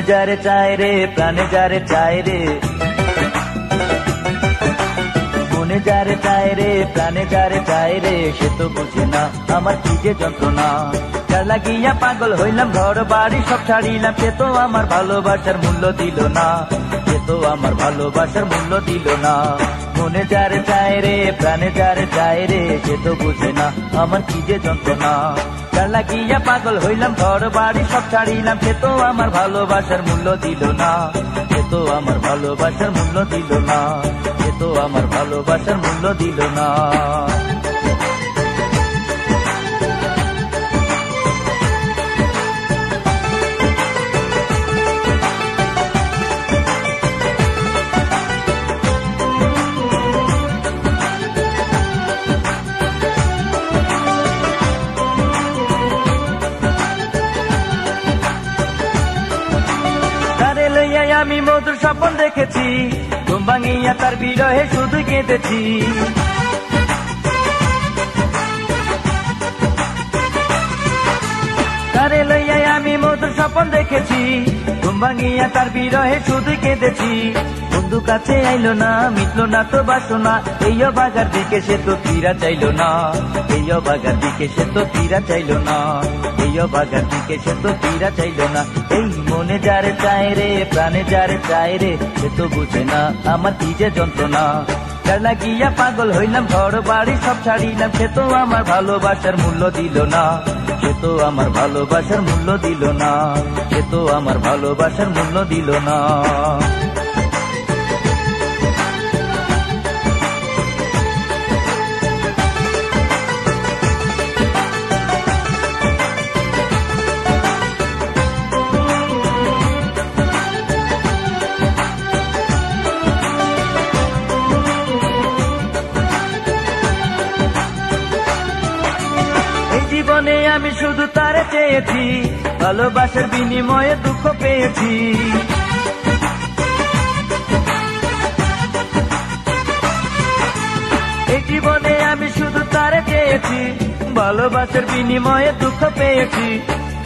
মনে যারে চায় রে প্রাণে যারে চায় রে, মনে যারে চায় রে প্রাণে যারে চায় রে, সে তো বুঝে না আমার কি যে যন্ত্রণা। যার লাগিয়া পাগল হইলাম ঘর বাড়ি সব ছাড়িলাম, সে তো আমার ভালোবাসার মূল্য দিল না, সে তো আমার ভালোবাসার মূল্য দিল না। মনে যারে চায় রে প্রাণে যারে চায় রে, সে তো বুঝে না আমার কি যে যন্ত্রণা। যার লাগিয়া পাগল হইলাম ঘর বাড়ি সব ছাড়িলাম, সে তো আমার ভালোবাসার মূল্য দিল না, সে তো আমার ভালোবাসার মূল্য দিল না, সে তো আমার ভালোবাসার মূল্য দিল না। আমি মধুর স্বপ্ন দেখেছি, ঘুম ভাঙিয়া তার বিরহে শুধু কেঁদেছি। তারে লইয়াই আমি মধুর স্বপ্ন দেখেছি, ঘুম ভাঙিয়া তার বিরহে শুধু কেঁদেছি। বন্ধু কাছে আইলো না, মিটলো না তো বাসনা, এই অবাগার দিকে সে তো ফিরা চাইলো না, এই অবাগার দিকে সে তো ফিরা চাইলো না, এই অবাগার দিকে সে তো ফিরা চাইলো না। এই মনে যারে চায় রে প্রাণে যারে চায় রে, সে তো বুঝে না আমার কি যে যন্ত্রণা। যার লাগিয়া পাগল হইলাম ঘর বাড়ি সব ছাড়িলাম, সে তো আমার ভালোবাসার মূল্য দিল না, সে তো আমার ভালোবাসার মূল্য দিল না, সে তো আমার ভালোবাসার মূল্য দিল না। জীবনে আমি শুধু তারে চেয়েছি, ভালোবাসার বিনিময়ে দুঃখ পেয়েছি। এই জীবনে আমি শুধু তারে চেয়েছি, ভালোবাসার বিনিময়ে দুঃখ পেয়েছি।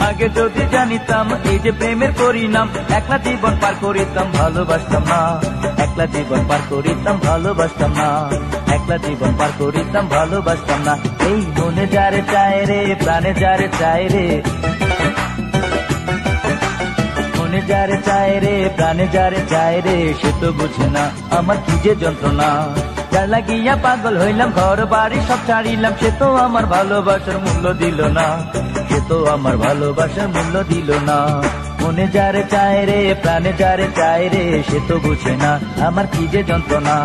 আগে যদি জানিতাম এই যে প্রেমের পরিণাম, একলা জীবন পার করিতাম ভালোবাসতাম না, একলা জীবন পার করিতাম ভালোবাসতাম না, একলা জীবন পার করিতাম ভালোবাসতাম না। এই মনে যারে চায় রে প্রাণে যারে চায় রে, মনে যারে চায় রে প্রাণে যারে চায় রে, সে তো বুঝে না আমার কি যে যন্ত্রণা। যার লাগিয়া পাগল হইলাম ঘর বাড়ি সব ছাড়িলাম, সে তো আমার ভালোবাসার মূল্য দিল না, সে তো আমার ভালোবাসার মূল্য দিল না। মনে যারে চায় রে প্রাণে যারে চায় রে, সে তো বুঝে না আমার কি যে যন্ত্রণা।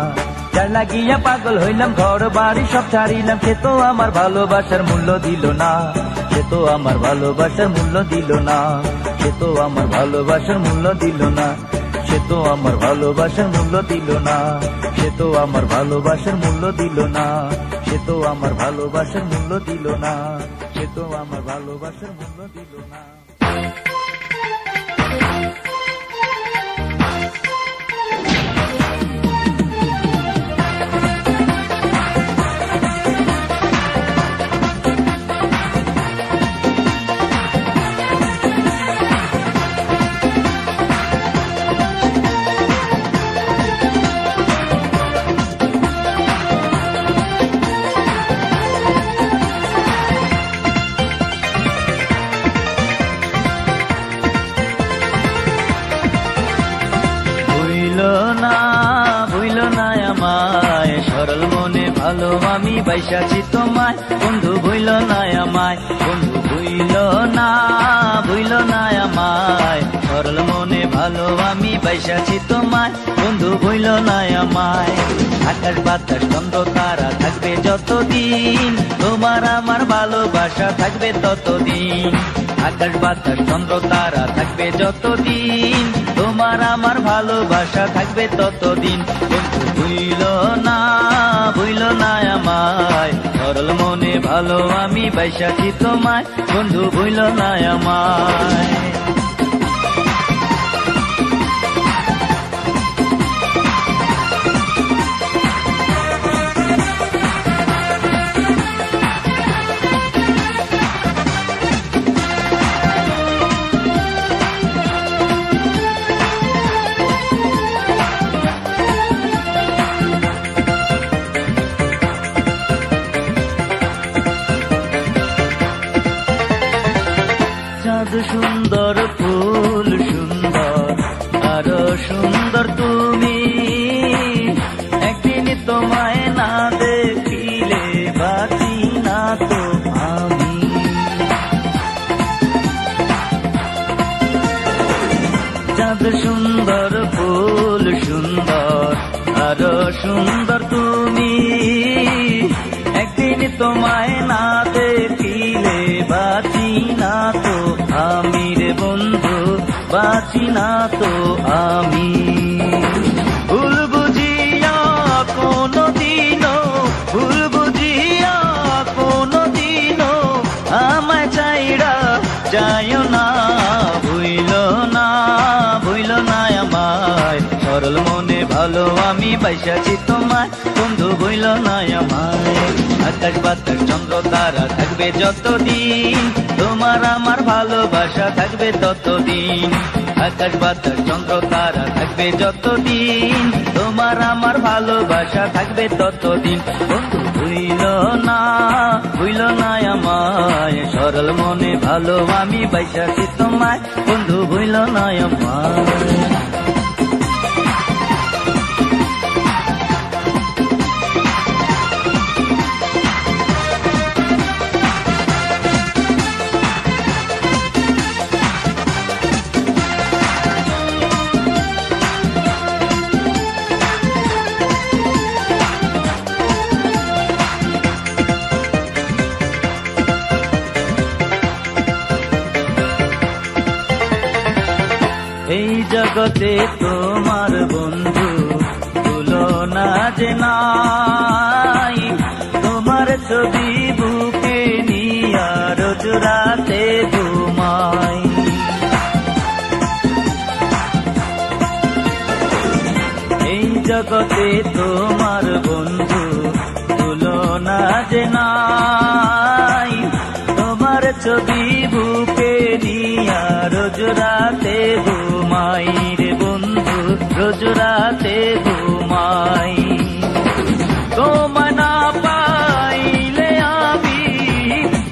যার লাগিয়া পাগল হইলাম ঘর বাড়ি সব ছাড়িলাম, সে তো আমার ভালোবাসার মূল্য দিল না, সে তো আমার ভালোবাসার মূল্য দিল না, সে তো আমার ভালোবাসার মূল্য দিল না, সে তো আমার ভালোবাসার মূল্য দিল না, সে তো আমার ভালোবাসার মূল্য দিল না, সে তো আমার ভালোবাসার মূল্য দিল না, সে তো আমার ভালোবাসার মূল্য দিল না। সরল মনে ভালো আমি বাইসাছি তোমায়, বন্ধু ভুইল না আমায়, বন্ধু ভুইল না আমায়। সরল মনে ভালো আমি বাইসাছি তোমায়, বন্ধু ভুইল না আমায়। আকাশ বাতাস চন্দ্র তারা থাকবে যতদিন, তোমার আমার ভালোবাসা থাকবে ততদিন। আকাশ বাতাস চন্দ্র তারা থাকবে যতদিন, তোমার আমার ভালোবাসা থাকবে ততদিন। বন্ধু ভুইল না আমায়, সরল মনে ভালো আমি বাইসাছি তোমায়, বন্ধু ভুইল না আমায়। সুন্দর তুমি, একদিন তোমায় না দেখিলে বাঁচি না তো আমি। চাঁদ সুন্দর, ফুল সুন্দর, আরো সুন্দর তুমি, একদিন তোমায় না দেখিলে বাঁচি না তো আমি রে বন্ধু, বাঁচি না তো আমি। ভুল বুঝিয়া কোনো দিনও, ভুল বুঝিয়া কোনো দিনও আমায় চাইরা যাইও না, ভুইল না, ভুইল না আমায়, সরল মনে ভালো আমি বাইসাছি তোমায়, বন্ধু ভুইল না আমায়। আকাশ বাতাস চন্দ্র তারা থাকবে যতদিন, তোমার আমার ভালোবাসা থাকবে ততদিন। আকাশ বাতাস চন্দ্র তারা থাকবে যতদিন, তোমার আমার ভালোবাসা থাকবে ততদিন। বন্ধু ভুইল না, ভুইল না আমায়, সরল মনে ভালো আমি বাইসাছি তোমায়, বন্ধু ভুইল না আমায়। এই জগতে তোমার বন্ধু তুলনা যে নাই, তোমার ছবি বুকে নিয়া রোজ রাতে ঘুমাই। এই জগতে তোমার বন্ধু তুলনা যে নাই, তোমার ছবি বুকে নিয়া রোজ রাতে ঘুমাই রে বন্ধু, রোজ রাতে ঘুমাই। তোমায় না পাইলে আমি,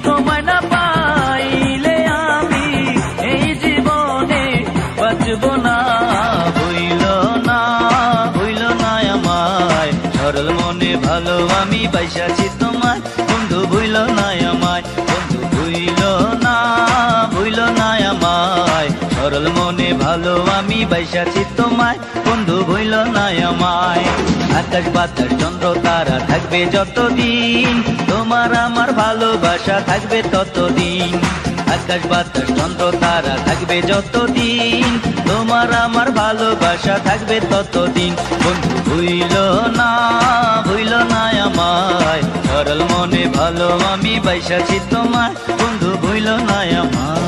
তোমায় না পাইলে আমি এই জীবনে বাঁচব না, ভুইল না, ভুইল না আমায়, সরল মনে ভালো আমি বাইসাছি তোমায়, বন্ধু ভুইল না আমায়, বন্ধু ভুইল না, ভুইল না আমায়, সরল মনে ভালো আমি বাইসাছি তোমায়, বন্ধু ভুইল না আমায়। আকাশ বাতাস চন্দ্র তারা থাকবে যতদিন, তোমার আমার ভালোবাসা থাকবে ততদিন। আকাশ বাতাস চন্দ্র তারা থাকবে যতদিন, তোমার আমার ভালোবাসা থাকবে ততদিন। বন্ধু ভুইল না, ভুইল না আমায়, সরল মনে ভালো আমি বাইসাছি তোমায়, বন্ধু ভুইল না আমায়।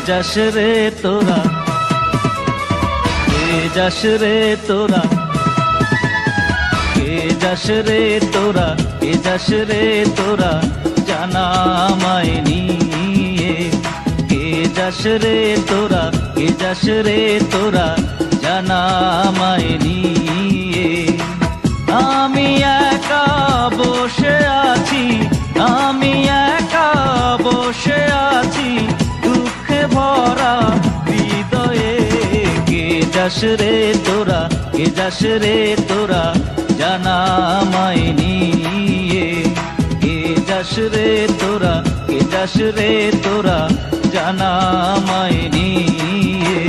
যাস রে তোরা, কে যাস রে তোরা, কে যাস রে তোরা, কে যাস রে তোরা জানা আমায় নিয়ে। কে যাস রে তোরা, কে যাস রে তোরা জানা আমায় নিয়ে। আমি একা বসে আছি, আমি একা বসে আছি দুঃখে ভরা হৃদয়ে। কে যাস রে তোরা, কে যাস রে তোরা জানা আমায় নিয়ে। কে যাস রে তোরা, কে যাস রে তোরা জানা আমায় নিয়ে।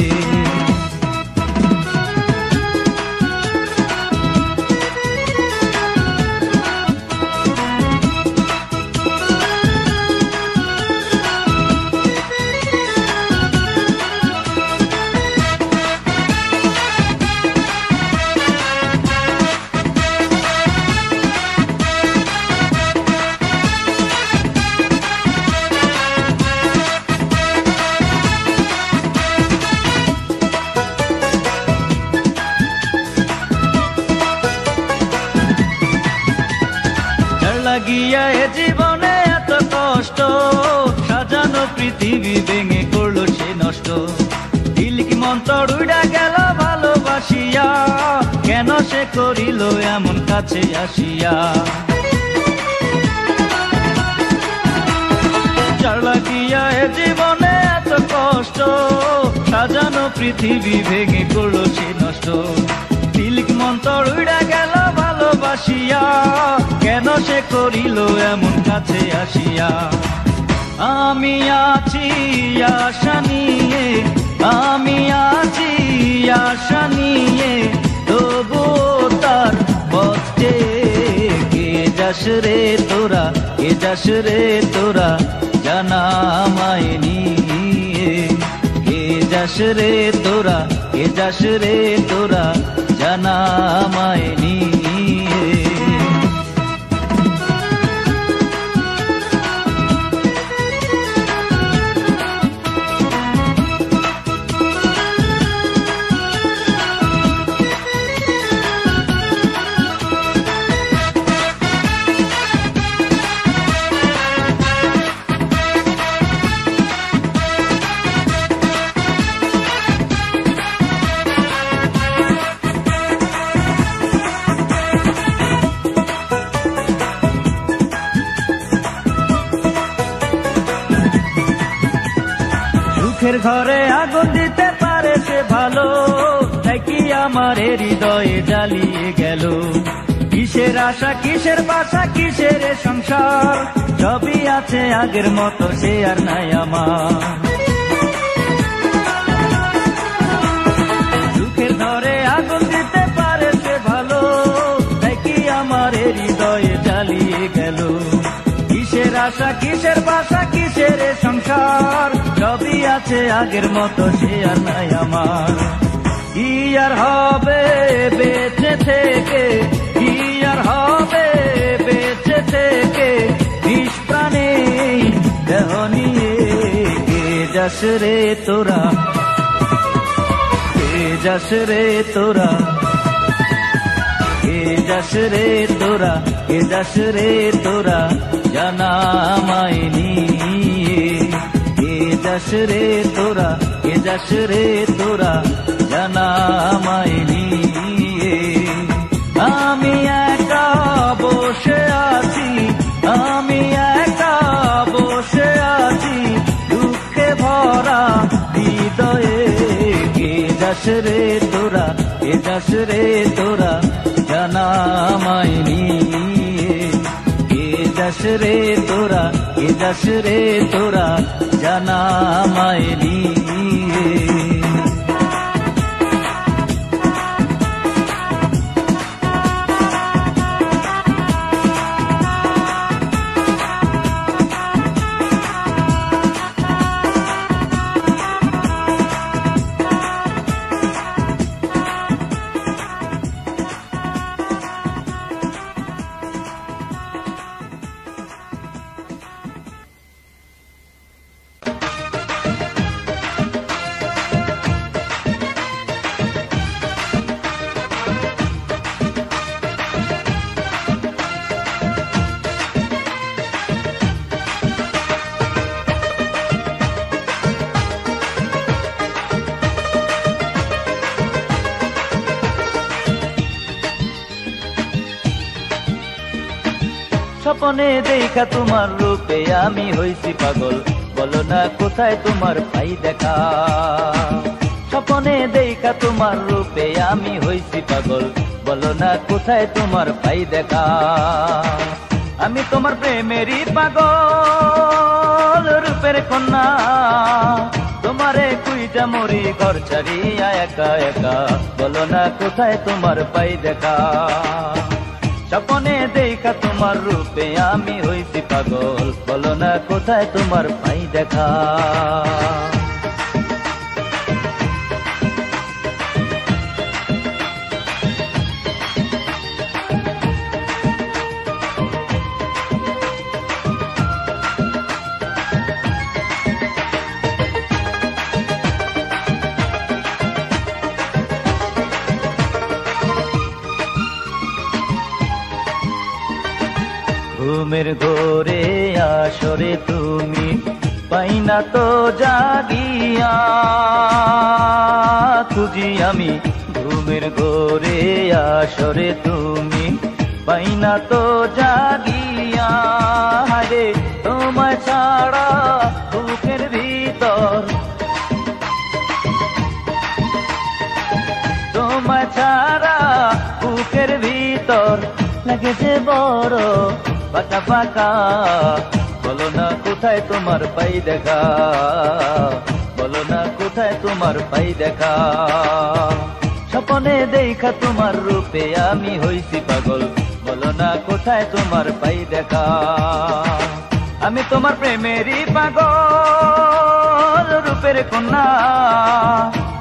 লাগিয়া এ জীবনে এত কষ্ট, সাজানো পৃথিবী ভেঙে করলো সে নষ্ট। দিল কি মন্তর উড়া গেল ভালোবাসিয়া, কেন সে করিল এমন কাছে আসিয়া। যার লাগিয়া এ জীবনে এত কষ্ট, সাজানো পৃথিবী ভেঙে করলো সে নষ্ট। দিল কি মন্তর উড়া গেল ভালোবাসিয়া, কেন সে করিল এমন কাছে আসিয়া। আমি আছি আশা নিয়ে, আমি আছি আশা নিয়ে, তবুও তার পথে কে যাস রে তোরা, কে যাস রে তোরা জানা আমায় নিয়ে। কে যাস রে তোরা, কে যাস রে তোরা জানা আমায় নিয়ে। সুখের ঘরে আগুন দিতে পারে সে ভালো, তাই কি আমার হৃদয়ে জ্বালিয়ে গেল। কিসের আশা, কিসের বাসা, কিসের সংসার, সবই আছে আগের মতো, সে আর নাই আমার। সুখের ঘরে আগুন দিতে পারে সে ভালো, তাই কি আমার হৃদয়ে জ্বালিয়ে গেল। কিসের আশা, কিসের বাসা, কিসের সংসার, সবই আছে আগের মতো, সে আর নাই আমার। কি আর হবে বেঁচে থেকে, কি আর হবে বেঁচে থেকে, বিষ প্রাণে দেহ নিয়ে। কে যাস রে তোরা, কে যাস রে তোরা, কে যাস রে তোরা, কে যাস রে তোরা জানা আমায় নিয়ে। কে যাস রে তোরা, কে যাস রে তোরা জানা আমায় নিয়ে। আমি একা বসে আছি, আমি একা বসে আছি, দুঃখে ভরা হৃদয়ে। কে যাস রে তোরা, কে যাস রে তোরা জানা আমায় নিয়ে। কে যাস রে তোরা, কে যাস রে তোরা জানা আমায় নিয়ে। স্বপনে দেখা তোমার রূপে আমি হইছি পাগল, বলো না কোথায় তোমার পাই দেখা। স্বপনে দেখা তোমার রূপে আমি হইছি পাগল, বলো না কোথায় তোমার পাই দেখা। আমি তোমার প্রেমেরই পাগল, রূপের কন্যা তোমারে কুইটা মরি ঘর ছাড়িয়া একা একা, বলো না কোথায় তোমার পাই দেখা। স্বপনে দেখা তোমার রূপে আমি হইছি পাগল, বলো না কোথায় তোমার পাই দেখা। ঘুমের ঘোরে আসরে তুমি পাই না তো জাগিয়া খুঁজি আমি ঘুমের ঘোরে আসরে তুমি পাই না তো জাগিয়া হারে তোমায় ছাড়া বুকের ভিতর তোমায় ছাড়া বুকের ভিতর লাগে যে বড় পাকা পাকা বলো না কোথায় তোমার পাই দেখা বলো না কোথায় তোমার পাই দেখা স্বপ্নে দেখা তোমার রূপে আমি হইছি পাগল বলো না কোথায় তোমার পাই দেখা আমি তোমার প্রেমেরই পাগল রূপের কন্যা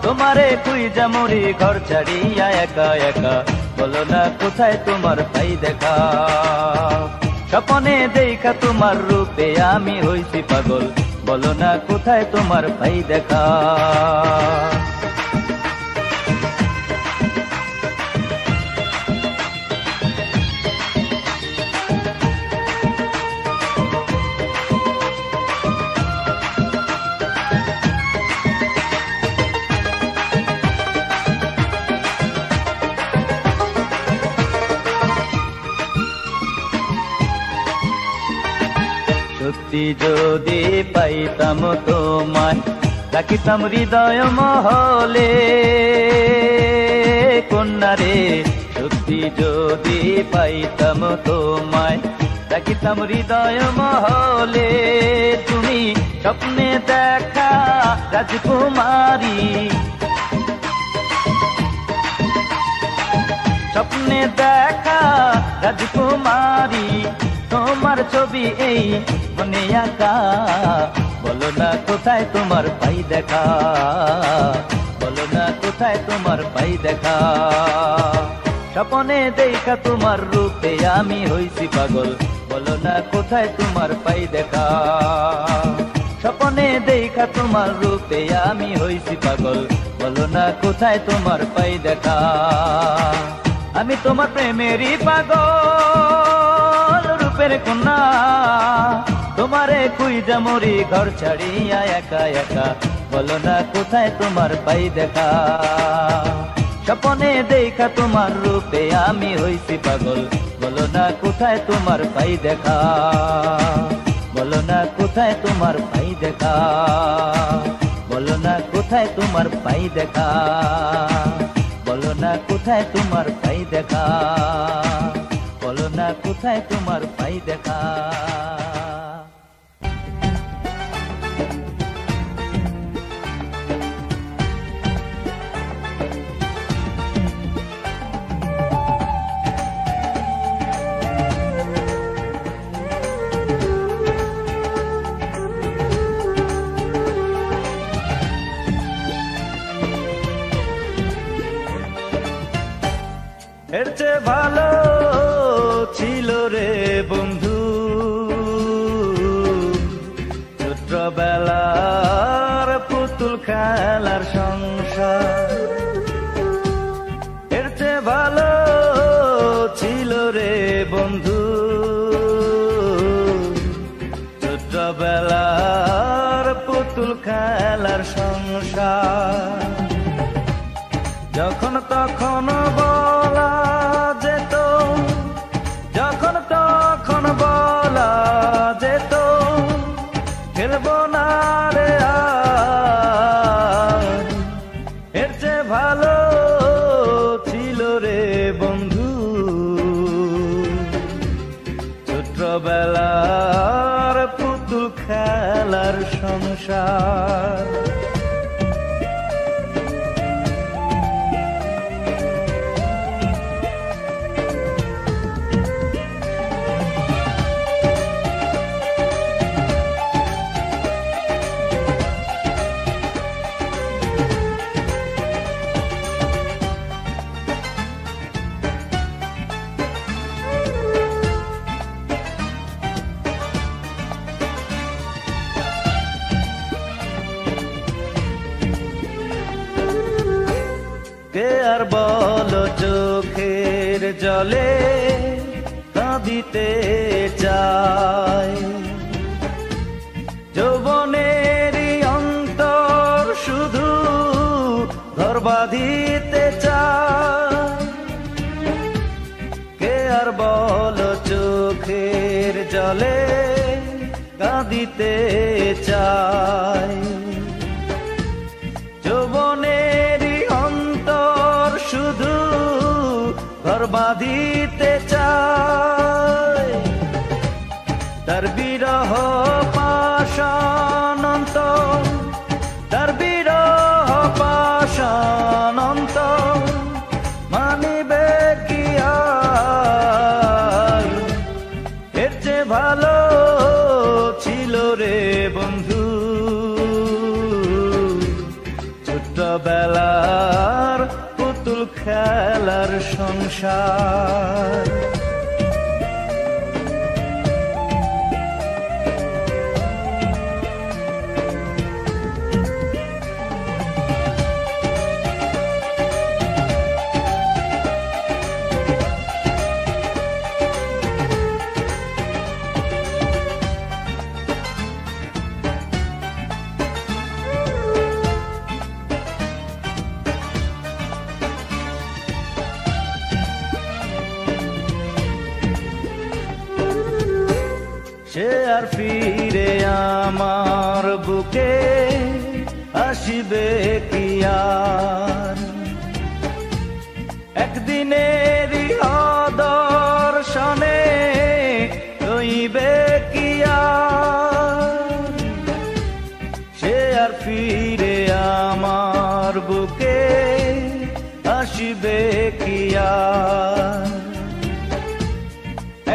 তোমারে খুঁজা মরি ঘর ছাড়িয়া একা একা বলো না কোথায় তোমার পাই দেখা স্বপ্নে দেখা তোমার রূপে আমি হইছি পাগল বলো না কোথায় তোমার পাই দেখা সত্যি যদি পাইতাম তোমায় রাখিতাম হৃদয় মহলে কন্যারে সত্যি যদি পাইতাম তোমায় রাখিতাম হৃদয় মহলে তুমি স্বপ্নে দেখা রাজকুমারী স্বপ্নে দেখা রাজকুমারী তোমার ছবি এই মনে আঁকা বলো না কোথায় তোমার পাই দেখা বলো না কোথায় তোমার পাই দেখা স্বপ্নে দেখা তোমার রূপে আমি হইছি পাগল বলো না কোথায় তোমার পাই দেখা স্বপ্নে দেখা তোমার রূপে আমি হইছি পাগল বলো না কোথায় তোমার পাই দেখা আমি তোমার প্রেমেরই পাগল রূপের কন্যা তোমারে খুঁজা মরি ঘর ছাড়িয়া একা একা বলো না কোথায় তোমার পাই দেখা স্বপ্নে দেখা তোমার রূপে আমি হইছি পাগল বলো না কোথায় তোমার পাই দেখা বলো না কোথায় তোমার পাই দেখা বলো না কোথায় তোমার পাই দেখা বলো না কোথায় তোমার পাই দেখা বলো না কোথায় তোমার পাই দেখা এর চেয়ে ভালো ছিল রে বন্ধু ছোট্টবেলার পুতুল খেলার সংসার এর চেয়ে ভালো ছিল রে বন্ধু ছোট্টবেলার পুতুল খেলার সংসার যখন তখন বলা যেত যখন তখন বলা যেত খেলবো না রে আর এর চেয়ে ভালো ছিল রে বন্ধু ছোট্টবেলার পুতুল খেলার সংসার কে আর বলো চোখের জলে দিতে চাই। যৌবনেরই অন্তর শুধু ঘর বাঁধিতে চায়। কে আর বল চোখের জলে কাঁদিতে চায়। যৌবনেরই অন্তর শুধু ঘর বাঁধিতে চায়। তার বিরহ পাশান অন্তর, তার বিরহ পাশান অন্তর মানিবে কি আর? এর চেয়ে ভালো ছিল রে বন্ধু ছোট্টবেলার পুতুল খেলার সংসার। সে আর ফিরে আমার বুকে আসিবে কি আর? একদিনেরই আদর্শনে রইবে কি আর? সে আর ফিরে আমার বুকে আসিবে কি আর?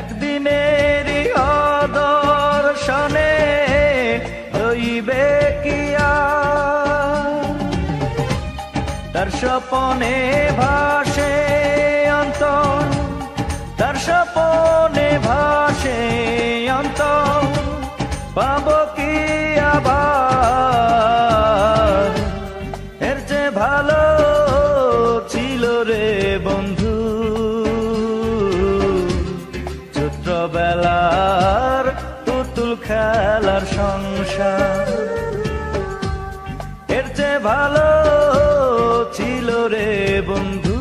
একদিনেরই আদর্শনে রইবে কি আর? তার স্বপনে ভাসে অন্তর, তার স্বপনে ভাসে অন্তর পাব কি আবার? এর চেয়ে ভালো ছিল রে বন্ধু ছোট্টবেলার পুতুল খেলার সংসার। এর চেয়ে ভালো ছিল রে বন্ধু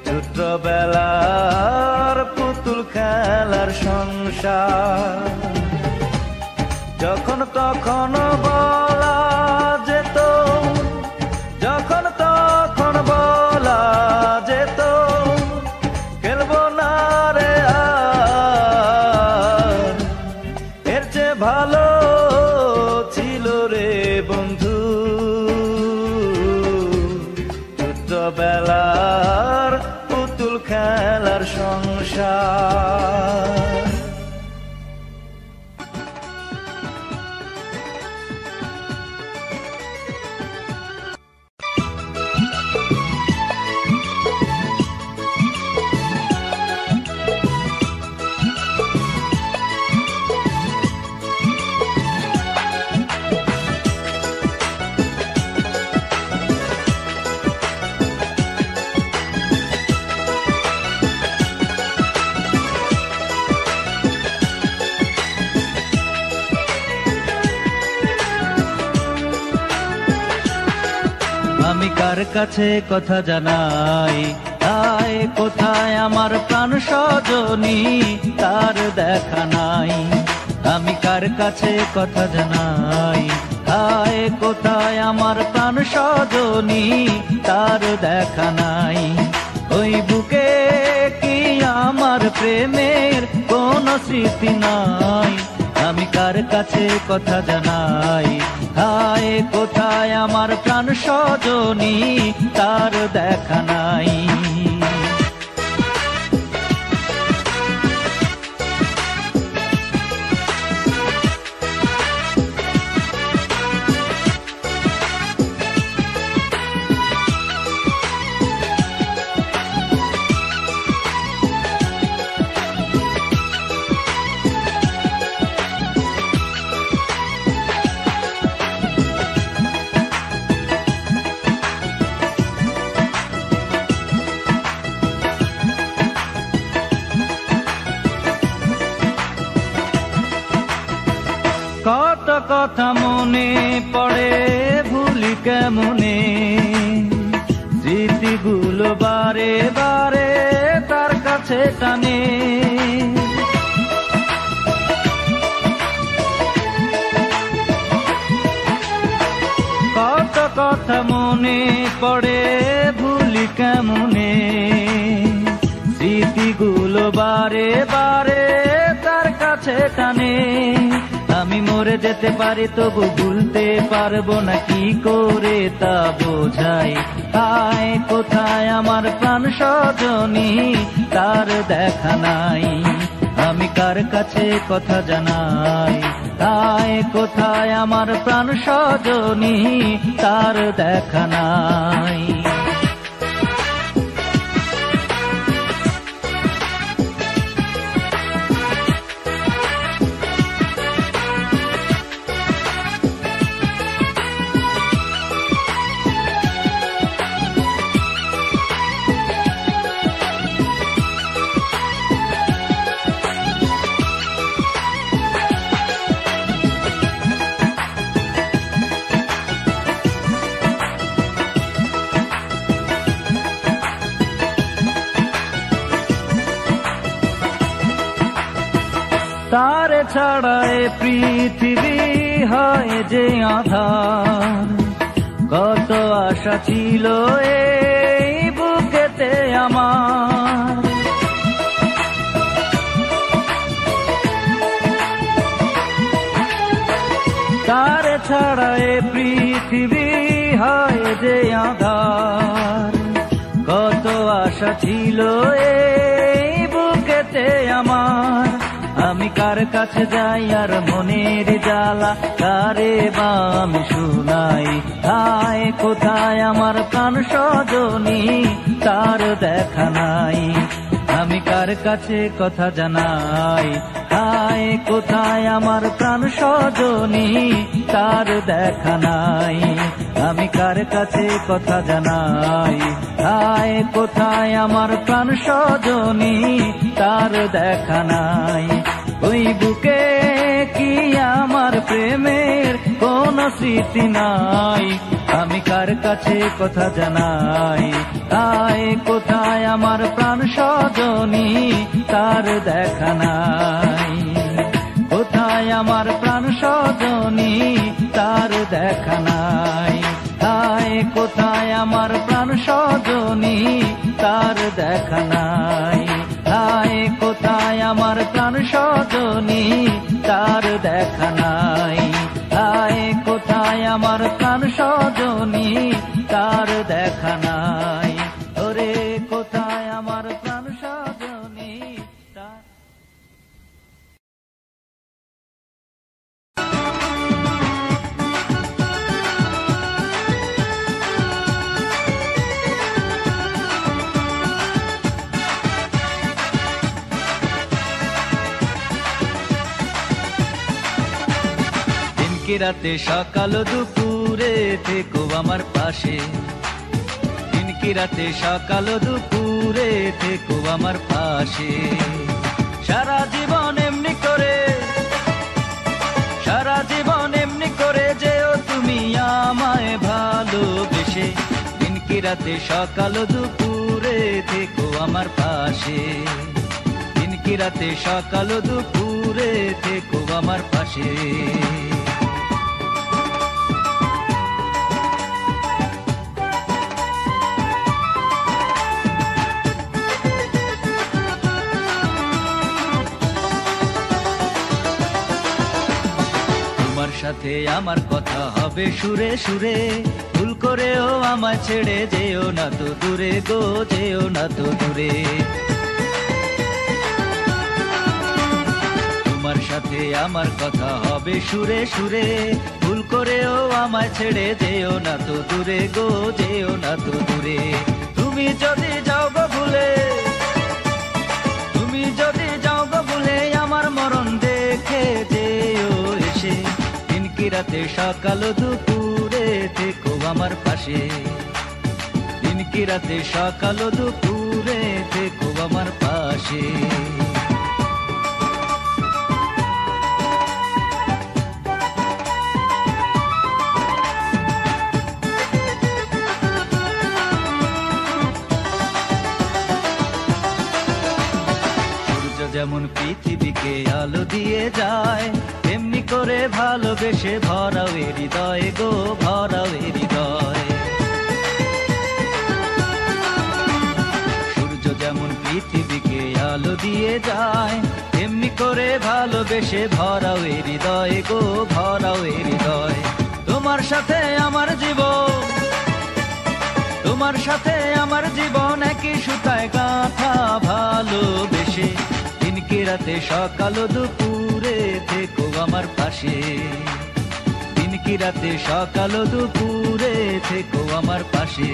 ছোট্টবেলার পুতুল খেলার সংসার। যখন তখন বলা যেত, যখন তখন বলা যেত খেলবো না রে আর। এর চেয়ে ভালো ছিল রে বন্ধু ছোট্টবেলার পুতুল খেলার সংসার। আমি কার কাছে কথা জানাই, আয় কোথায় আমার প্রাণ সজনী, তার দেখা নাই। আমি কার কাছে কথা জানাই, আয় কোথায় আমার প্রাণ সজনী, তার দেখা নাই। ওই বুকে কি আমার প্রেমের কোন স্মৃতি নাই? আমি কার কাছে কথা জানাই, হায় কোথায় আমার প্রাণ সজনী, তার দেখা নাই। কত কথা মনে পড়ে ভুলি কেমনে, স্মৃতিগুলো বারে বারে তার কাছে টানে। কত কথা মনে পড়ে ভুলি কেমনে, স্মৃতিগুলো বারে বারে তার কাছে টানে। আমি মরে যেতে পারি তবু ভুলতে পারবো না, কি করে তা বোঝাই। হায় কোথায় আমার প্রাণ সজনী, তার দেখা নাই, আমি কার কাছে কথা জানাই। হায় কোথায় আমার প্রাণ সজনী, তার দেখা নাই। তার ছাড়ায় পৃথিবী হয় যে আধার, কত আশা ছিল এই বুকেতে আমার। তার ছাড়ায় পৃথিবী হয় যে আধার, কত আশা ছিল এই বুকেতে আমার। আমি কার কাছে যাই আর মনের জ্বালা কারে বা আমি শুনাই। হায় কোথায় আমার প্রাণ সজনী, তার দেখা নাই, আমি কার কাছে কথা জানাই। হায় কোথায় আমার প্রাণ সজনী, তার দেখা নাই, আমি কার কাছে কথা জানাই। হায় কোথায় আমার প্রাণ সজনী, তার দেখা নাই। ওই বুকে কি আমার প্রেমের কোন স্মৃতি নাই, আমি কার কাছে কথা জানাই। হায় কোথায় আমার প্রাণ সজনী, তার দেখা নাই, কোথায় আমার প্রাণ সজনী, তার দেখা নাই। হায় কোথায় আমার প্রাণ সজনী, তার দেখা নাই। হায় কোথায় আমার প্রাণ সজনী, তার দেখা নাই। হায় কোথায় আমার প্রাণ সজনী, তার দেখা নাই। ওরে কোথায় আমার প্রাণ সজনী, তার রাতে সকাল দুপুরে থেকো আমার পাশে, দিনকি রাতে সকাল দুপুরে থেকো আমার পাশে। সারা জীবন এমনি করে, সারা জীবন এমনি করে যেও তুমি আমায় ভালোবেসে, দিনকি রাতে সকাল দুপুরে থেকো আমার পাশে। দিনকি রাতে সকাল দুপুরে থেকো আমার পাশে। তোমার সাথে আমার কথা হবে সুরে সুরে, ভুল করেও আমায় ছেড়ে যেও না তো দূরে গো যেও না তো দূরে। তুমি যদি যাও গো ভুলে, তুমি যদি যাও গো ভুলে আমার মরণ দেখে যেও না তো দূরে। তুমি যদি যাও গো ভুলে, তুমি যদি যাও গো ভুলে আমার মরণ দেখে যেও না তো দূরে। তোমার সাথে আমার কথা হবে সুরে সুরে, ভুল করেও আমায় ছেড়ে যেও না তো দূরে গো যেও না তো দূরে। তোমার সাথে আমার কথা হবে সুরে সুরে, ভুল করেও আমায় ছেড়ে যেও না তো দূরে গো যেও না তো দূরে। তুমি যদি যাও গো ভুলে, তুমি যদি যাও গো ভুলে আমার মরণ দেখে যেও এসে, দিনকি রাতে সকাল দুপুরে থেকো আমার পাশে। দিনকি রাতে সকাল দুপুরে থেকো আমার পাশে। করে ভালোবেসে ভরাও এ হৃদয় গো, ভরাও এ হৃদয়। সূর্য যেমন পৃথিবীকে আলো দিয়ে যায়, এমনি করে ভালোবেসে ভরাও এ হৃদয় গো, ভরাও এ হৃদয়। তোমার সাথে আমার জীবন, তোমার সাথে আমার জীবন একই সুতায় গাঁথা ভালোবেসে। দিন কি রাতে সকাল দুপুরে থেকো আমার পাশে, দিন কি রাতে সকাল দুপুরে থেকো আমার পাশে।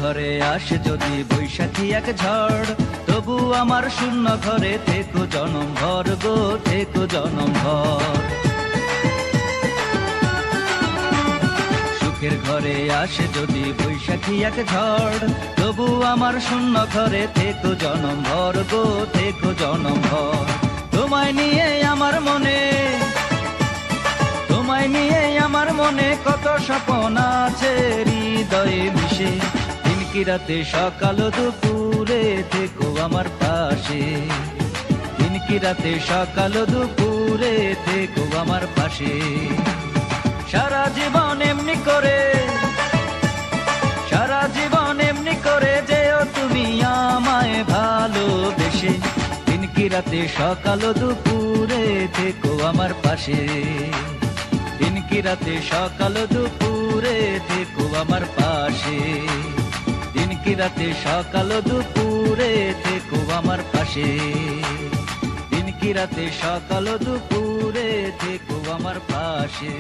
ঘরে আসে যদি বৈশাখী এক ঝড়, তবু আমার শূন্য ঘরে থেকো জনম ভর গো, থেকো জনম ভর। সুখের ঘরে আসে যদি বৈশাখী এক ঝড়, তবু আমার শূন্য ঘরে থেকো জনম ভর গো, থেকো জনম ভর। তোমায় নিয়ে আমার মনে, তোমায় নিয়ে আমার মনে কত স্বপ্ন আছে হৃদয়ে মিশে। দিন কি রাতে সকাল দুপুরে থেকো আমার পাশে, দিন কি রাতে সকাল দুপুরে থেকো আমার পাশে। সারা জীবন এমনি করে, সারা জীবন এমনি করে যেও তুমি আমায় ভালোবেসে। দিন কি রাতে সকাল দুপুরে থেকো আমার পাশে, দিন কি রাতে সকাল দুপুরে থেকো আমার পাশে, দিন কি রাতে সকাল দুপুরে থেকো আমার পাশে, দিন কি রাতে সকাল দুপুরে থেকো আমার পাশে,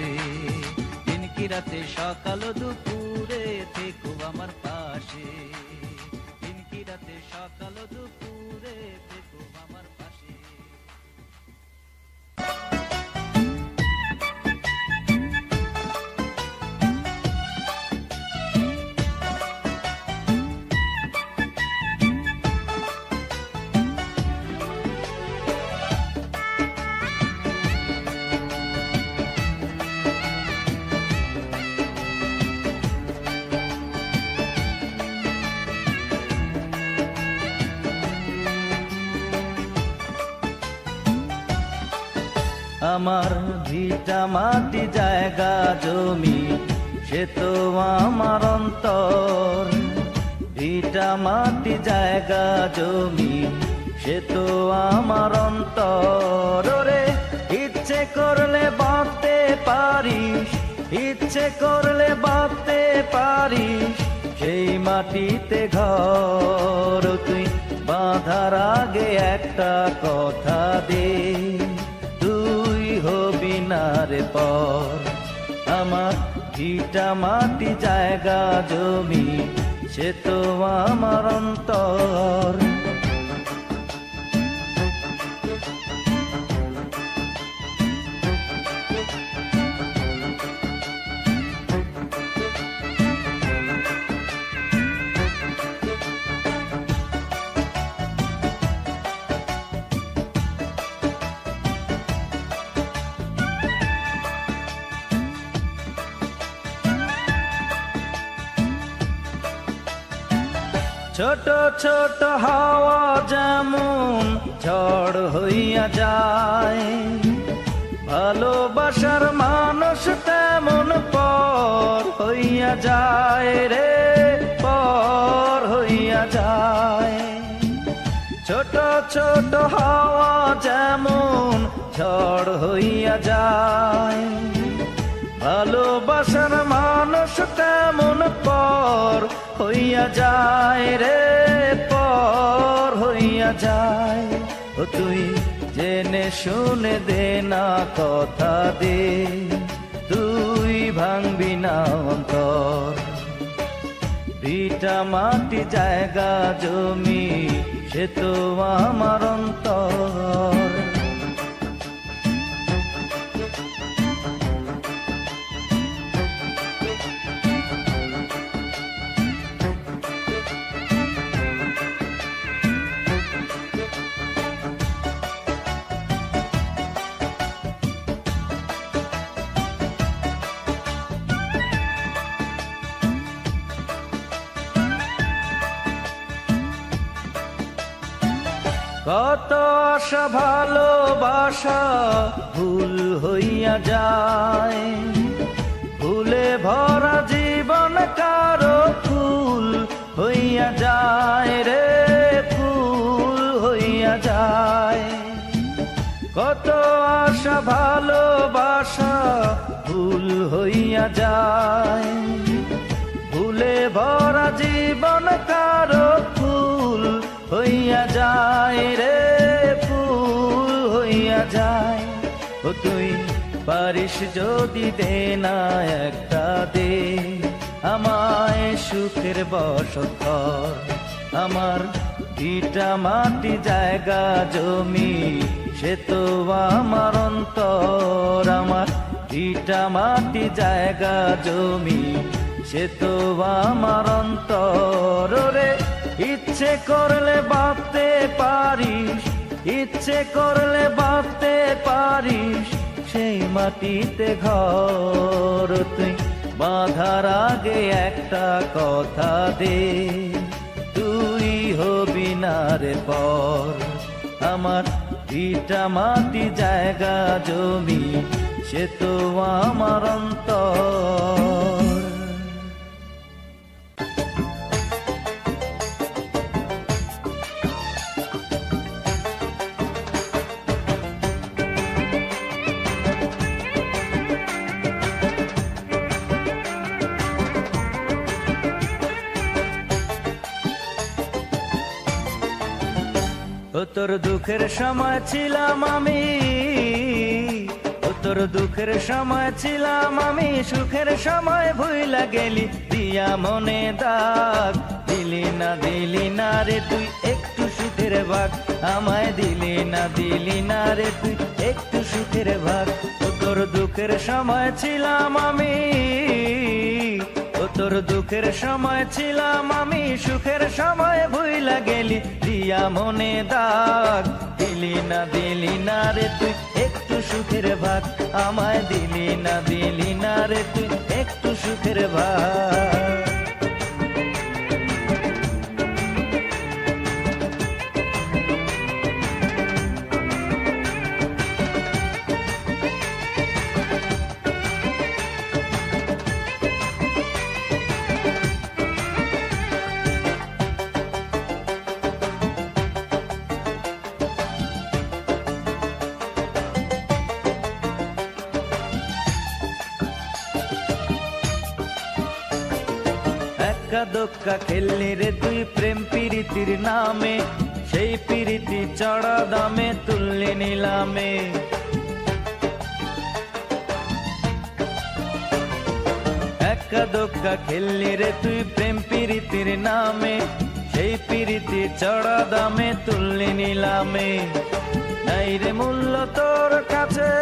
দিন কি রাতে সকাল দুপুরে থেকো আমার পাশে, দিন কি রাতে সকাল দুপুরে থেকো আমার পাশে। আমার ভিটা মাটি জায়গা জমি সে তো আমার অন্তর, ভিটা মাটি জায়গা জমি সে তো আমার অন্তর। রে ইচ্ছে করলে বাঁধতে পারিস, ইচ্ছে করলে বাঁধতে পারিস সেই মাটিতে ঘর। তুই বাঁধার আগে একটা কথা দে, হবি না রে পর। আমার ভিটা মাটি জায়গা জমি সে তো আমার অন্তর। ছোট ছোট হাওয়া যেমন ঝড় হইয়া যায়, ভালোবাসার মানুষ তেমন পর হইয়া যায় রে, পর হইয়া যায়। ছোট ছোট হাওয়া যেমন ঝড় হইয়া যায়, ভালোবাসার মানুষ তেমন পর হইয়া যায় রে, পর হইয়া যায়। ও তুই জেনে শুনে দে না কথা দে, তুই ভাঙবি না অন্তর। ভিটা মাটি জায়গা জমি সে তো আমার অন্তর। কত আশা ভালোবাসা ভুল হইয়া যায়, ফুলে ভরা জীবন কারো ফুল হইয়া যায় রে, ফুল হইয়া যায়। কত আশা ভালোবাসা ভুল হইয়া যায়, ফুলে ভরা জীবন কারো ফুল হইয়া যায় রে, ফুল হইয়া যায়। ও তুই পারিস যদি দে না একটা দে আমায় সুখের বসত কর, আমার ভিটা মাটি জায়গা জমি সে তো আমার অন্তর, আমার ভিটা মাটি জায়গা জমি সে তো আমার অন্তর রে। ইচ্ছে করলে বাঁধতে পারিস, ইচ্ছে করলে বাঁধতে পারিস সেই মাটিতে ঘর। তুই বাঁধার আগে একটা কথা দে, তুই হবি না রে পর, আমার ভিটা মাটি জায়গা জমি সে তো আমার অন্তর। ও তোর দুঃখের সময় ছিলাম আমি, ও তোর দুঃখের সময় ছিলাম আমি, সুখের সময় ভুইলা গেলি দিয়া মনে দাগ। দিলি না রে তুই একটু সুখের ভাগ, আমায় দিলি না রে তুই একটু সুখের ভাগ। ও তোর দুঃখের সময় ছিলাম আমি, ও তোর দুঃখের সময় ছিলাম আমি, সুখের সময় ভুইলা গেলি দিয়া মনে দাগ। দিলি না রে তুই একটু সুখের ভাগ, আমায় দিলি না রে তুই একটু সুখের ভাগ। এক্কা দোক্কা খেললি রে তুই প্রেম প্রীতির নামে, সেই প্রীতি চড়া দামে তুললি নিলামে। এক্কা দোক্কা খেললি রে তুই প্রেম প্রীতির নামে, সেই প্রীতি চড়া দামে তুললি নিলামে। নাই রে মূল্য তোর কাছে,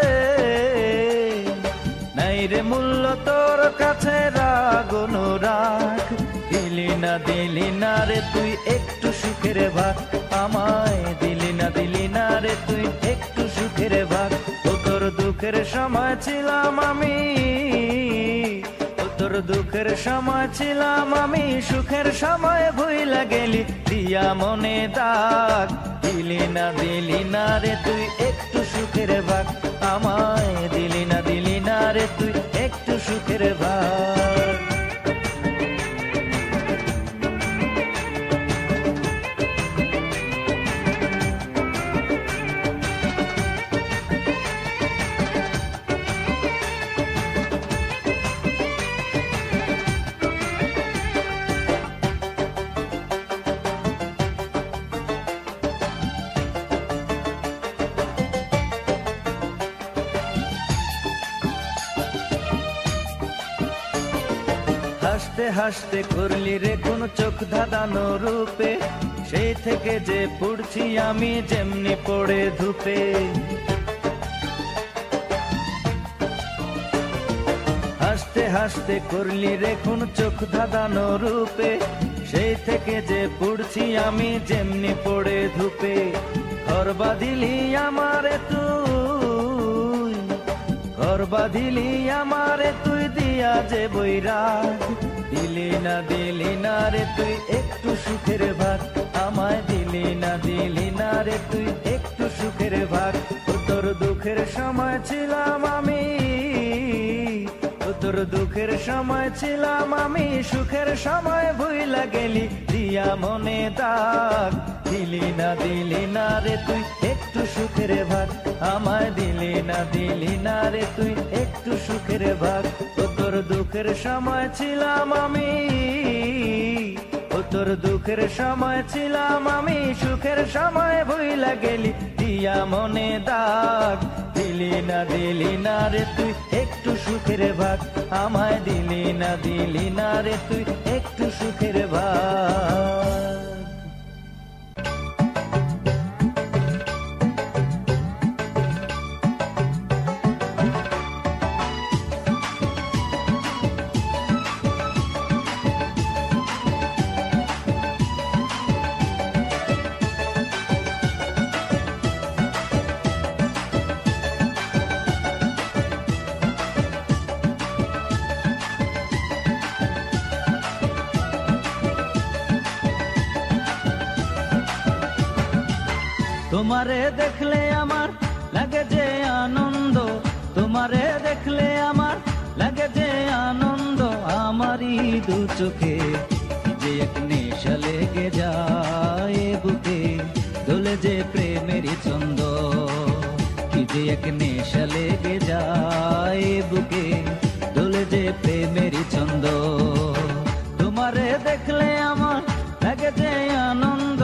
নাই রে মূল্য তোর কাছে রাগ অনুরাগ। দিলি না রে তুই একটু সুখের ভাগ, আমায় দিলি না রে তুই একটু সুখের ভাগ। ও তোর দুঃখের সময় ছিলাম আমি, ও তোর দুঃখের সময় ছিলাম আমি, সুখের সময় ভুইলা গেলি দিয়া মনে দাগ। দিলি না রে তুই একটু সুখের ভাগ, আমায় দিলি না রে তুই একটু সুখের ভাগ। হাসতে হাসতে করলি রে কোন চোখ ধাঁধানো রূপে, সেই থেকে যে পড়ছি আমি যেমনি পড়ে ধূপে। হাসতে হাসতে করলি রে কোন চোখ ধাঁধানো রূপে, সেই থেকে যে পড়ছি আমি যেমনি পড়ে ধূপে। ঘর বাঁধিলি আমারে তুই, ঘর বাঁধিলি আমারে তুই দিয়া যে বৈরাগ। দিলি না রে তুই একটু সুখের ভাগ, আমায় দিলি না রে রে তুই একটু সুখের ভাগ। তোর দুঃখের সময় ছিলাম আমি, তোর দুঃখের সময় ছিলাম আমি, সুখের সময় ভুইলা গেলি দিয়া মনে দাগ। দিলি না রে তুই একটু সুখের ভাগ, আমায় দিলি না রে তুই একটু সুখের ভাগ। তোর দুঃখের সময় ছিলাম আমি, তোর দুঃখের সময় ছিলাম আমি, সুখের সময় ভুইলা গেলি দিয়া মনে দাগ। দিলি না রে তুই একটু সুখের ভাগ, আমায় দিলি না রে তুই একটু সুখের ভাগ। তোমারে দেখলে আমার লাগে যে আনন্দ, তোমারে দেখলে আমার লাগে যে আনন্দ, আমারই দু চোখে যে এক নেশা লেগে যায় বুকে, দোলে যে প্রেমেরই ছন্দ, কি যে এক নেশা লেগে যায় বুকে, দোলে যে প্রেমেরই ছন্দ। তোমারে দেখলে আমার লাগে যে আনন্দ,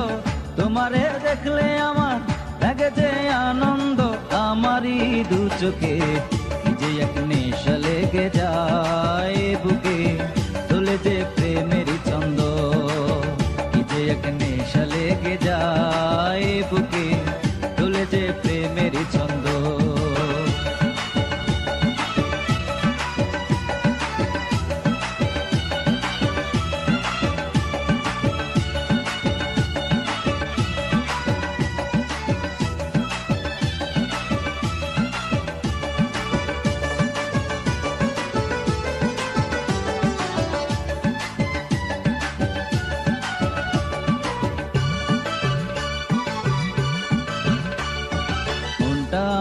তোমারে দেখলে আমার লাগে যে আনন্দ, আমারই দু চোখে কি যে এক নেশা লেগে যায় বুকে, তোলে যে প্রেমেরই ছন্দ, কি যে এক নেশা লেগে যায় বুকে, তোলে যে প্রেমেরই ছন্দ।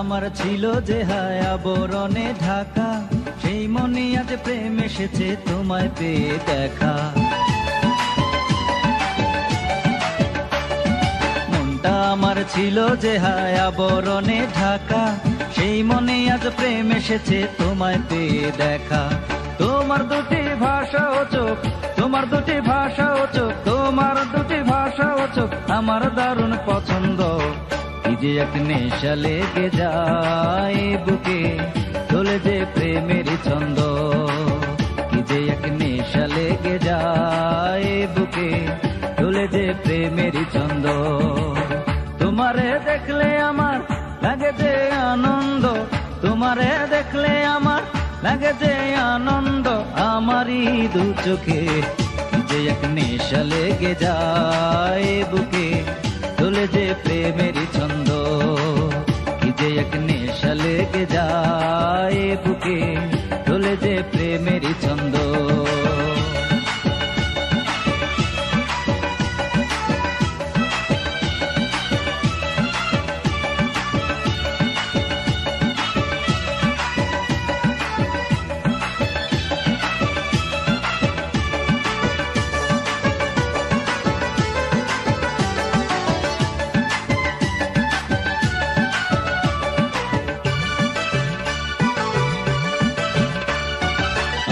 আমার ছিল যে হায় আবরণে ঢাকা, সেই মনে আজ প্রেম এসেছে তোমায় পেয়ে দেখা। মনটা আমার ছিল যে হায় আবরণে ঢাকা, সেই মনে আজ প্রেম এসেছে তোমায় পেয়ে দেখা। তোমার দুটি ভাষা ও চোখ, তোমার দুটি ভাষা ও চোখ, তোমার দুটি ভাষা ও চোখ আমার দারুণ পছন্দ, কি যে এক নেশা লেগে যায় বুকে, তোলে যে প্রেমেরই ছন্দ, কি যে এক নেশা লেগে যায় বুকে, তোলে যে প্রেমেরই ছন্দ। তোমারে দেখলে আমার লাগে যে আনন্দ, তোমারে দেখলে আমার লাগে যে আনন্দ, আমারই দু চোখে কি যে এক নেশা লেগে যায় বুকে, তোলে যে প্রেমেরই ছন্দ, কি যে এক নেশা লেগে যায় বুকে, তোলে যে প্রেমেরই ছন্দ।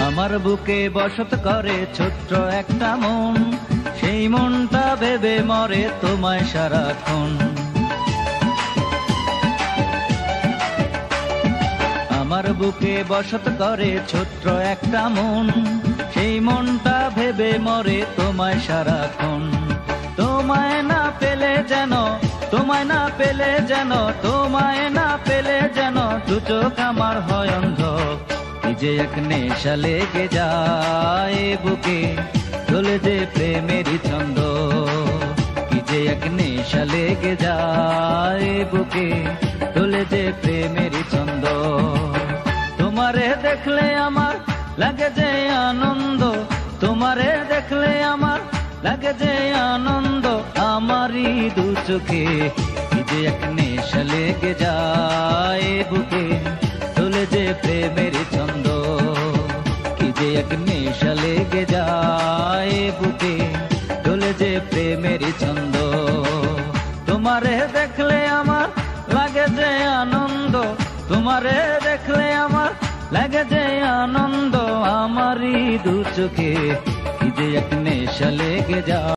আমার বুকে বসত করে ছোট্ট একটা মন, সেই মনটা ভেবে মরে তোমায় সারাক্ষণ। আমার বুকে বসত করে ছোট্ট একটা মন, সেই মনটা ভেবে মরে তোমায় সারাক্ষণ। তোমায় না পেলে যেন, তোমায় না পেলে যেন, তোমায় না পেলে যেন দু চোখ আমার হয় অন্ধ, কি যে এক নেশা লেগে যায় বুকে, তোলে যে প্রেমেরই ছন্দ, কি যে এক নেশা লেগে যায় বুকে, তোলে যে প্রেমেরই ছন্দ। তোমারে দেখলে আমার লাগে যে আনন্দ, তোমারে দেখলে আমার লাগে যে আনন্দ, আমারই দু চোখে কি যে এক নেশা লেগে যায় বুকে, তোলে যে প্রেমের ছন্দ। কি যে এক নেশা লেগে যায় বুকে, তোলে যে প্রেমের ছন্দ। তোমারে দেখলে আমার লাগে যে আনন্দ, তোমারে দেখলে আমার লাগে যে আনন্দ। আমারই দু চোখে কি যে এক নেশা লেগে যায়।